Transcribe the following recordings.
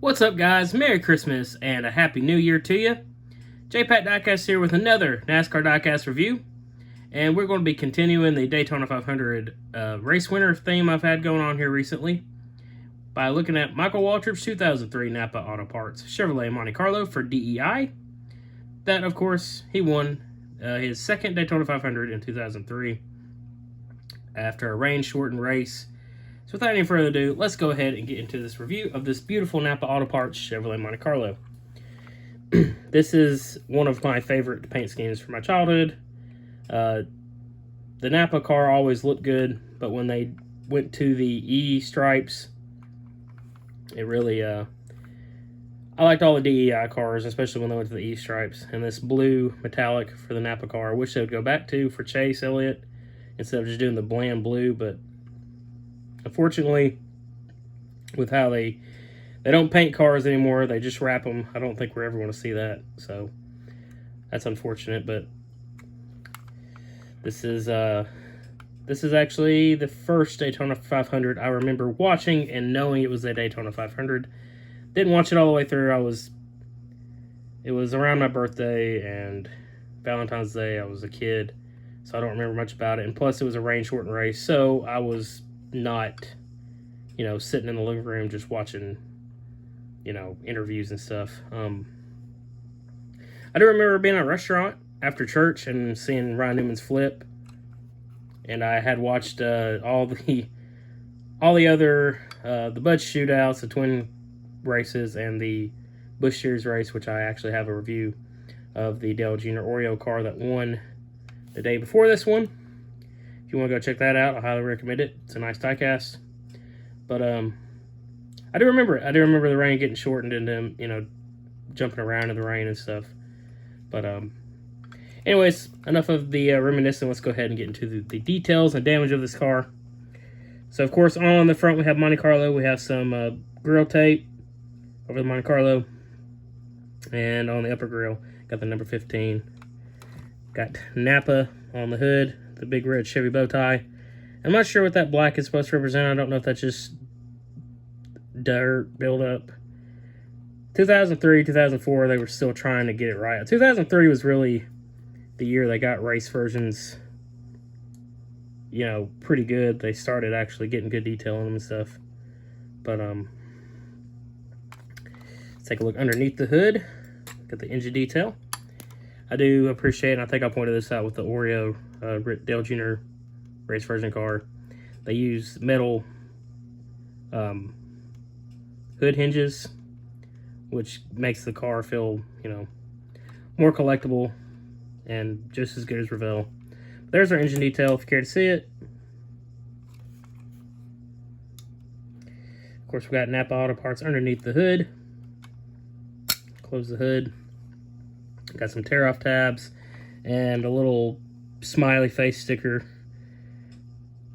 What's up, guys? Merry Christmas and a Happy New Year to you. JPat Diecast here with another NASCAR Diecast review. And we're going to be continuing the Daytona 500 race winner theme I've had going on here recently by looking at Michael Waltrip's 2003 Napa Auto Parts Chevrolet Monte Carlo for DEI. That, of course, he won his second Daytona 500 in 2003 after a rain-shortened race. So without any further ado, let's go ahead and get into this review of this beautiful Napa Auto Parts Chevrolet Monte Carlo. This is one of my favorite paint schemes from my childhood. The Napa car always looked good, but when they went to the E stripes, it really, I liked all the DEI cars, especially when they went to the E stripes. And this blue metallic for the Napa car, I wish they would go back to for Chase Elliott instead of just doing the bland blue, but unfortunately, with how they don't paint cars anymore, they just wrap them. I don't think we're ever going to see that, so that's unfortunate. But this is actually the first Daytona 500 I remember watching and knowing it was a Daytona 500. Didn't watch it all the way through. It was around my birthday and Valentine's Day. I was a kid, so I don't remember much about it. And plus, it was a rain-shortened race, so I was not, sitting in the living room just watching, interviews and stuff. I do remember being at a restaurant after church and seeing Ryan Newman's flip, and I had watched all the other the Bud shootouts, the twin races, and the Busch Series race, which I actually have a review of the Dale Jr. Oreo car that won the day before this one. If you want to go check that out, I highly recommend it. It's a nice diecast. But I do remember it. I do remember the rain getting shortened and them, jumping around in the rain and stuff. But anyways, enough of the reminiscing. Let's go ahead and get into the details and damage of this car. So, of course, on the front we have Monte Carlo. We have some grill tape over the Monte Carlo. And on the upper grill, got the number 15. Got Napa on the hood. The big red Chevy bow tie. I'm not sure what that black is supposed to represent. I don't know if that's just dirt buildup. 2003, 2004, they were still trying to get it right. 2003 was really the year they got race versions, pretty good. They started actually getting good detail on them and stuff. But, let's take a look underneath the hood. Got the engine detail. I do appreciate, and I think I pointed this out with the Oreo Dale Jr. race version car. They use metal hood hinges, which makes the car feel, more collectible and just as good as Revell. There's our engine detail if you care to see it. Of course, we got Napa Auto Parts underneath the hood. Close the hood. Got some tear-off tabs and a little smiley face sticker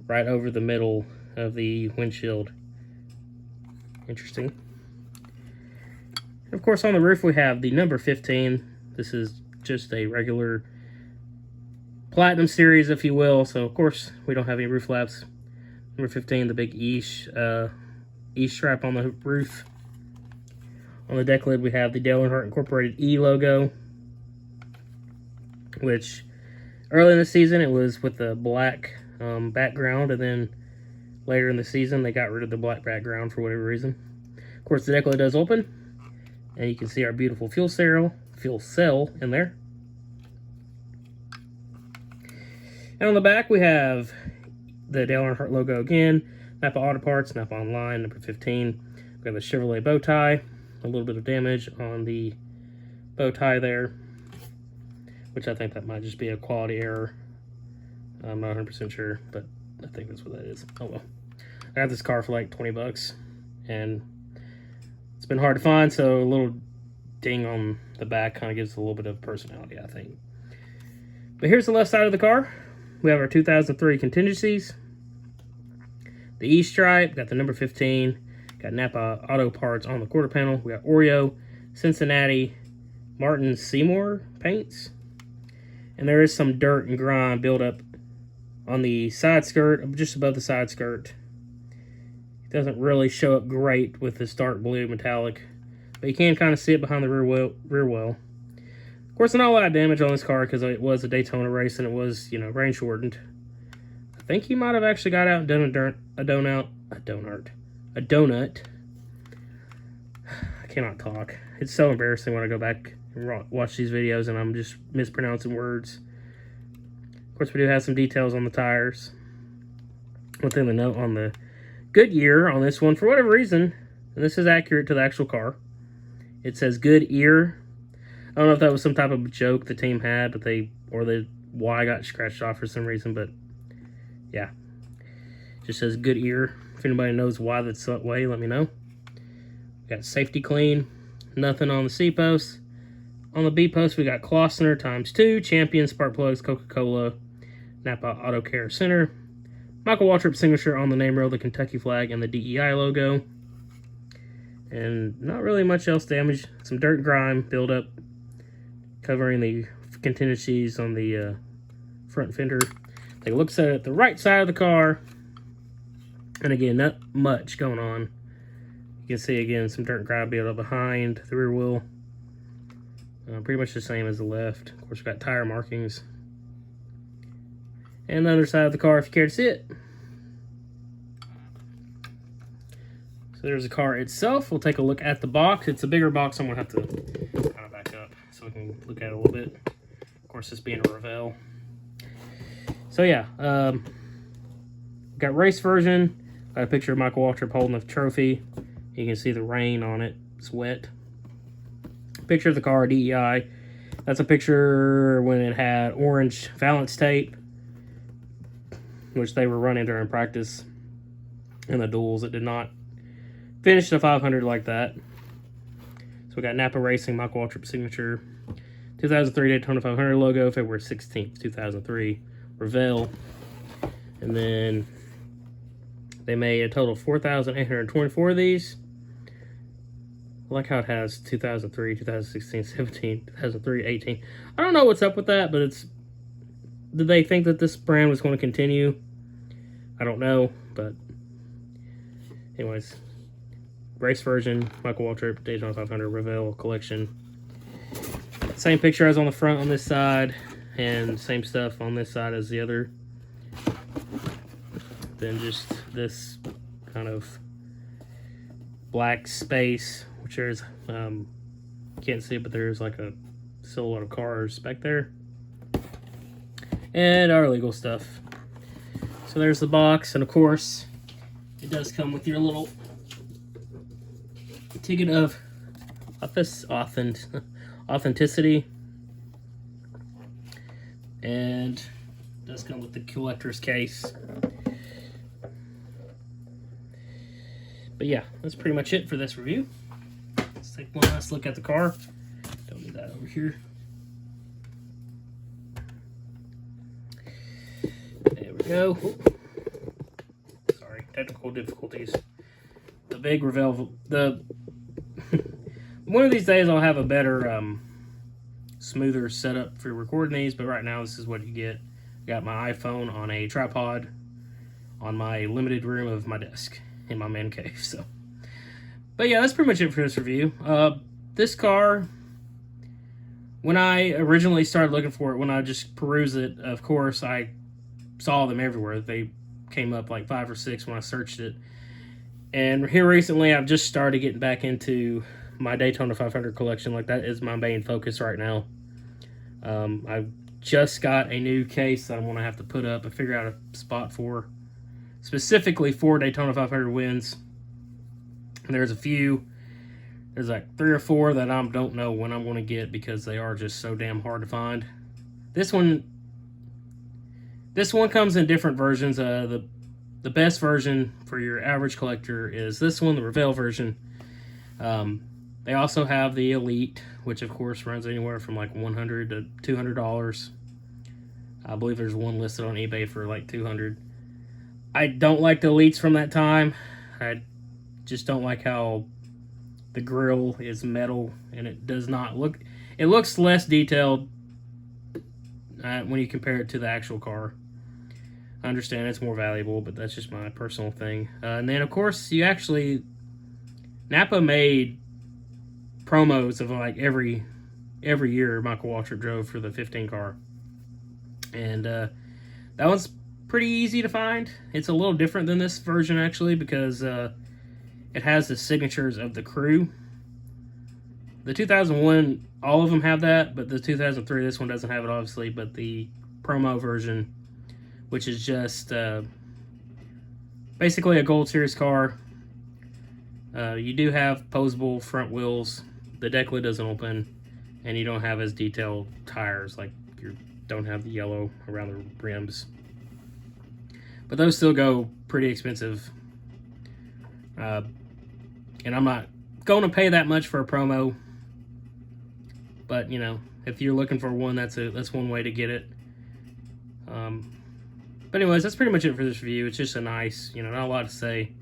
right over the middle of the windshield. Interesting. And of course, on the roof we have the number 15. This is just a regular Platinum Series, if you will. So, of course, we don't have any roof flaps. Number 15, the big E strap on the roof. On the deck lid, we have the Dale Earnhardt Incorporated E logo, which early in the season it was with the black background, and then later in the season they got rid of the black background for whatever reason. Of course, the deck lid does open, and you can see our beautiful fuel cell in there. And on the back we have the Dale Earnhardt logo again, Napa Auto Parts, Napa Online, number 15. We have the Chevrolet bow tie, a little bit of damage on the bow tie there, which I think that might just be a quality error. I'm not 100% sure, but I think that's what that is. Oh well. I got this car for like 20 bucks, and it's been hard to find, so a little ding on the back kind of gives it a little bit of personality, I think. But here's the left side of the car. We have our 2003 contingencies. The E stripe, got the number 15, got Napa Auto Parts on the quarter panel. We got Oreo, Cincinnati, Martin Seymour paints. And there is some dirt and grime buildup on the side skirt, just above the side skirt. It doesn't really show up great with this dark blue metallic but you can kind of see it behind the rear well. Of course, not a lot of damage on this car because it was a Daytona race and it was, you know, rain shortened. I think he might have actually got out and done a donut. I cannot talk. It's so embarrassing when I go back and watch these videos and I'm just mispronouncing words. Of course, we do have some details on the tires. One thing to note on the Goodyear on this one, for whatever reason, and this is accurate to the actual car, it says Goodyear. I don't know if that was some type of joke the team had, but the Y got scratched off for some reason, but yeah. It just says Goodyear. If anybody knows why that's that way, let me know. Got safety clean. Nothing on the C post. On the B post, we got Klossner ×2, Champion, spark plugs, Coca-Cola, Napa Auto Care Center, Michael Waltrip signature on the name rail, the Kentucky flag, and the DEI logo. And not really much else damage. Some dirt and grime buildup covering the contingencies on the front fender. Take a look at the right side of the car. And again, not much going on. You can see again some dirt and grime buildup behind the rear wheel. Pretty much the same as the left. Of course, we've got tire markings. And the other side of the car, if you care to see it. So there's the car itself. We'll take a look at the box. It's a bigger box. I'm going to have to kind of back up so we can look at it a little bit. Of course, this being a Revell. So yeah, got race version. Got a picture of Michael Waltrip holding the trophy. You can see the rain on it. It's wet. Picture of the car, DEI. That's a picture when it had orange valance tape, which they were running during practice in the duels. It did not finish the 500 like that. So we got Napa Racing, Michael Waltrip signature, 2003 Daytona 500 logo, February 16th, 2003, Revell. And then they made a total of 4,824 of these. I like how it has 2003, 2016, 17, 2003, 18. I don't know what's up with that, but it's... Did they think that this brand was going to continue? I don't know, but... Anyways. Race version, Michael Waltrip, Daytona 500, Revell collection. Same picture as on the front on this side, and same stuff on this side as the other. Then just this kind of black space, which there's, can't see it, but there's like a silhouette of cars back there. And our legal stuff. So there's the box, and of course, it does come with your little ticket of authenticity. And it does come with the collector's case. But yeah, that's pretty much it for this review. Let's take one last look at the car. Don't need that over here. There we go. Sorry, technical difficulties. The big Revell, one of these days I'll have a better, smoother setup for recording these, but right now this is what you get. I got my iPhone on a tripod on my limited room of my desk in my man cave. So, but yeah, that's pretty much it for this review. This car, when I originally started looking for it, when I just perused it, of course I saw them everywhere. They came up like 5 or 6 when I searched it. And here recently I've just started getting back into my Daytona 500 collection. Like, that is my main focus right now. I've just got a new case that I'm going to have to put up and figure out a spot for, specifically for Daytona 500 wins. And there's a few, there's like 3 or 4 that I don't know when I'm going to get because they are just so damn hard to find. This one comes in different versions. The best version for your average collector is this one, the Revell version. They also have the Elite, which of course runs anywhere from like $100 to $200. I believe there's one listed on eBay for like $200. I don't like the Elites from that time. I just don't like how the grill is metal and it does not look... It looks less detailed when you compare it to the actual car. I understand it's more valuable, but that's just my personal thing. And then, of course, Napa made promos of like every year Michael Waltrip drove for the 15 car. And that one's pretty easy to find. It's a little different than this version, actually, because it has the signatures of the crew. The 2001, all of them have that, but the 2003, this one doesn't have it, obviously. But the promo version, which is just basically a Gold Series car, you do have posable front wheels. The deck lid doesn't open, and you don't have as detailed tires, like you don't have the yellow around the rims. But those still go pretty expensive. And I'm not going to pay that much for a promo. But, you know, if you're looking for one, that's one way to get it. But anyways, that's pretty much it for this review. It's just a nice, you know, not a lot to say.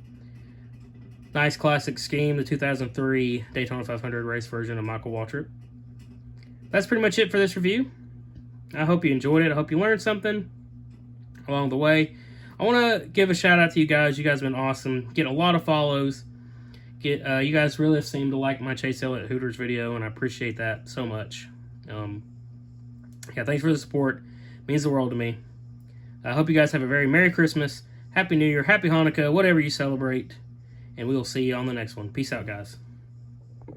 Nice classic scheme, the 2003 Daytona 500 race version of Michael Waltrip. That's pretty much it for this review. I hope you enjoyed it. I hope you learned something along the way. I want to give a shout out to you guys. You guys have been awesome. Getting a lot of follows. You guys really seem to like my Chase Elliott Hooters video, and I appreciate that so much. Yeah, thanks for the support. It means the world to me. I hope you guys have a very Merry Christmas, Happy New Year, Happy Hanukkah, whatever you celebrate. And we will see you on the next one. Peace out, guys.